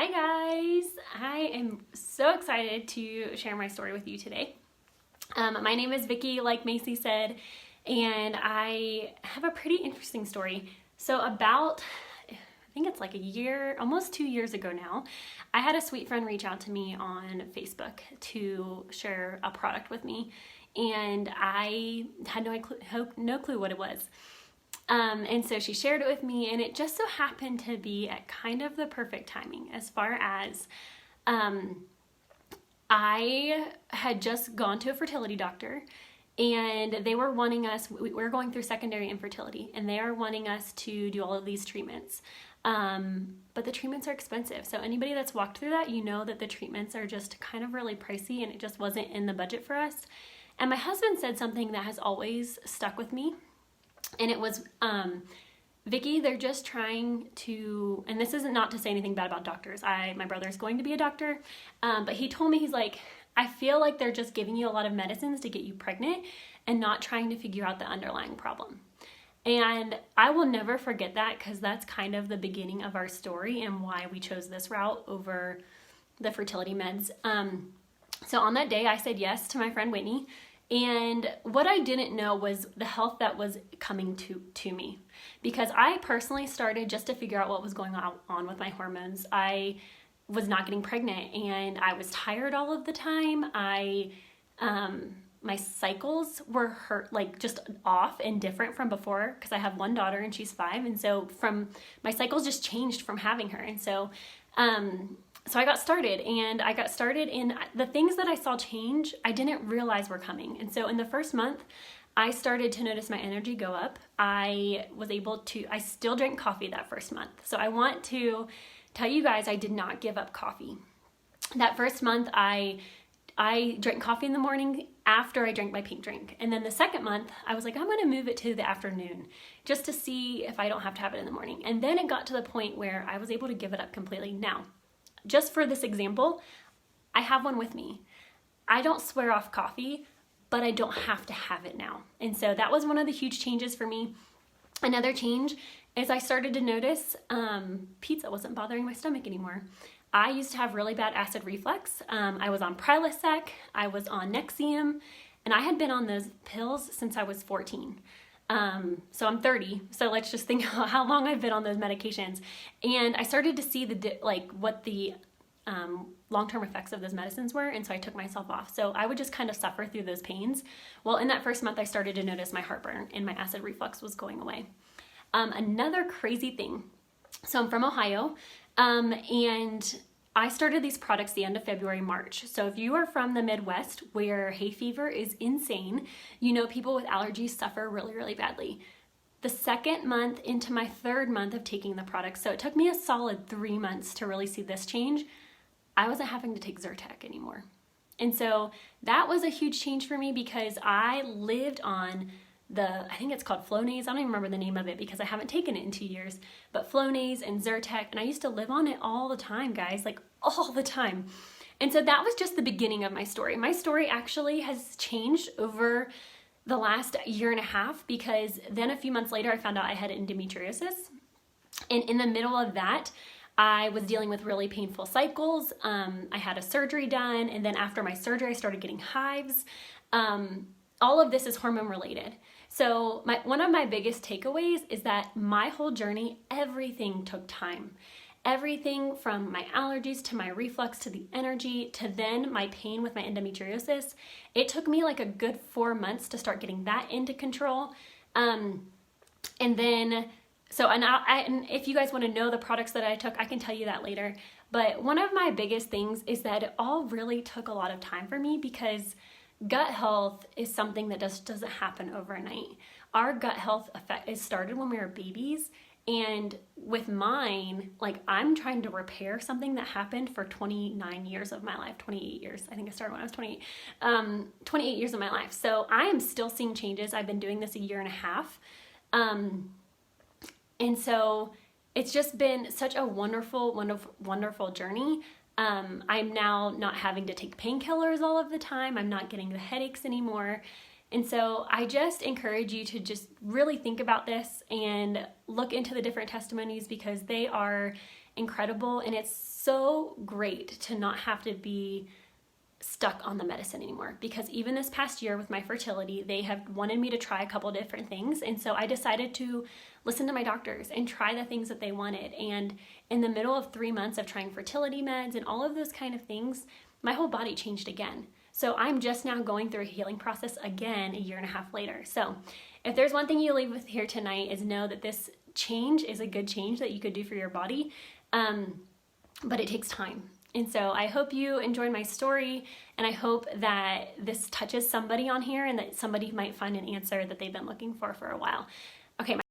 Hi guys! I am so excited to share my story with you today. My name is Vicki, like Macy said, and I have a pretty interesting story. So I think it's like a year, almost 2 years ago now, I had a sweet friend reach out to me on Facebook to share a product with me, and I had no clue what it was. And so she shared it with me, and it just so happened to be at kind of the perfect timing as far as I had just gone to a fertility doctor, and they were wanting us, we're going through secondary infertility, and they are wanting us to do all of these treatments. But the treatments are expensive. So anybody that's walked through that, you know that the treatments are just kind of really pricey, and it just wasn't in the budget for us. And my husband said something that has always stuck with me. And it was, Vicki, they're just trying to, and this isn't not to say anything bad about doctors. My brother's going to be a doctor, but he told me, he's like, I feel like they're just giving you a lot of medicines to get you pregnant and not trying to figure out the underlying problem. And I will never forget that, because that's kind of the beginning of our story and why we chose this route over the fertility meds. So on that day, I said yes to my friend Whitney. And what I didn't know was the health that was coming to me, because I personally started just to figure out what was going on with my hormones. I was not getting pregnant, and I was tired all of the time. My cycles were just off and different from before, because I have one daughter and she's 5. And so my cycles just changed from having her. And so, so I got started, and the things that I saw change, I didn't realize were coming. And so in the first month, I started to notice my energy go up. I still drank coffee that first month. So I want to tell you guys, I did not give up coffee. That first month, I drank coffee in the morning after I drank my pink drink. And then the second month, I was like, I'm going to move it to the afternoon just to see if I don't have to have it in the morning. And then it got to the point where I was able to give it up completely. Now, just for this example, I have one with me. I don't swear off coffee, but I don't have to have it now. And so that was one of the huge changes for me. Another change is I started to notice pizza wasn't bothering my stomach anymore. I used to have really bad acid reflux. I was on Prilosec, I was on Nexium, and I had been on those pills since I was 14. So I'm 30, so let's just think how long I've been on those medications. And I started to see what the long-term effects of those medicines were, and so I took myself off. So I would just kind of suffer through those pains. Well, in that first month, I started to notice my heartburn and my acid reflux was going away. Another crazy thing, so I'm from Ohio, and I started these products the end of February, March. So if you are from the Midwest, where hay fever is insane, you know people with allergies suffer really, really badly. The second month into my third month of taking the products, so it took me a solid 3 months to really see this change, I wasn't having to take Zyrtec anymore. And so that was a huge change for me, because I lived on I think it's called Flonase. I don't even remember the name of it because I haven't taken it in 2 years, but Flonase and Zyrtec, and I used to live on it all the time, guys, like all the time. And so that was just the beginning of my story. My story actually has changed over the last year and a half, because then a few months later, I found out I had endometriosis. And in the middle of that, I was dealing with really painful cycles. I had a surgery done, and then after my surgery, I started getting hives. All of this is hormone related. So one of my biggest takeaways is that my whole journey, everything took time. Everything from my allergies to my reflux to the energy to then my pain with my endometriosis. It took me like a good 4 months to start getting that into control. And if you guys want to know the products that I took, I can tell you that later. But one of my biggest things is that it all really took a lot of time for me, because gut health is something that just doesn't happen overnight. Our gut health is started when we were babies, and with mine, I'm trying to repair something that happened for 29 years of my life, 28 years. I think I started when I was 28. 28 years of my life. So I am still seeing changes. I've been doing this a year and a half. And so it's just been such a wonderful, wonderful, wonderful journey. I'm now not having to take painkillers all of the time. I'm not getting the headaches anymore. And so I just encourage you to just really think about this and look into the different testimonies, because they are incredible, and it's so great to not have to be stuck on the medicine anymore, because even this past year with my fertility, they have wanted me to try a couple different things, and so I decided to listen to my doctors and try the things that they wanted. And in the middle of 3 months of trying fertility meds and all of those kind of things, my whole body changed again. So I'm just now going through a healing process again a year and a half later. So if there's one thing you leave with here tonight, is know that this change is a good change that you could do for your body, but it takes time. And so I hope you enjoyed my story, and I hope that this touches somebody on here and that somebody might find an answer that they've been looking for a while. Okay.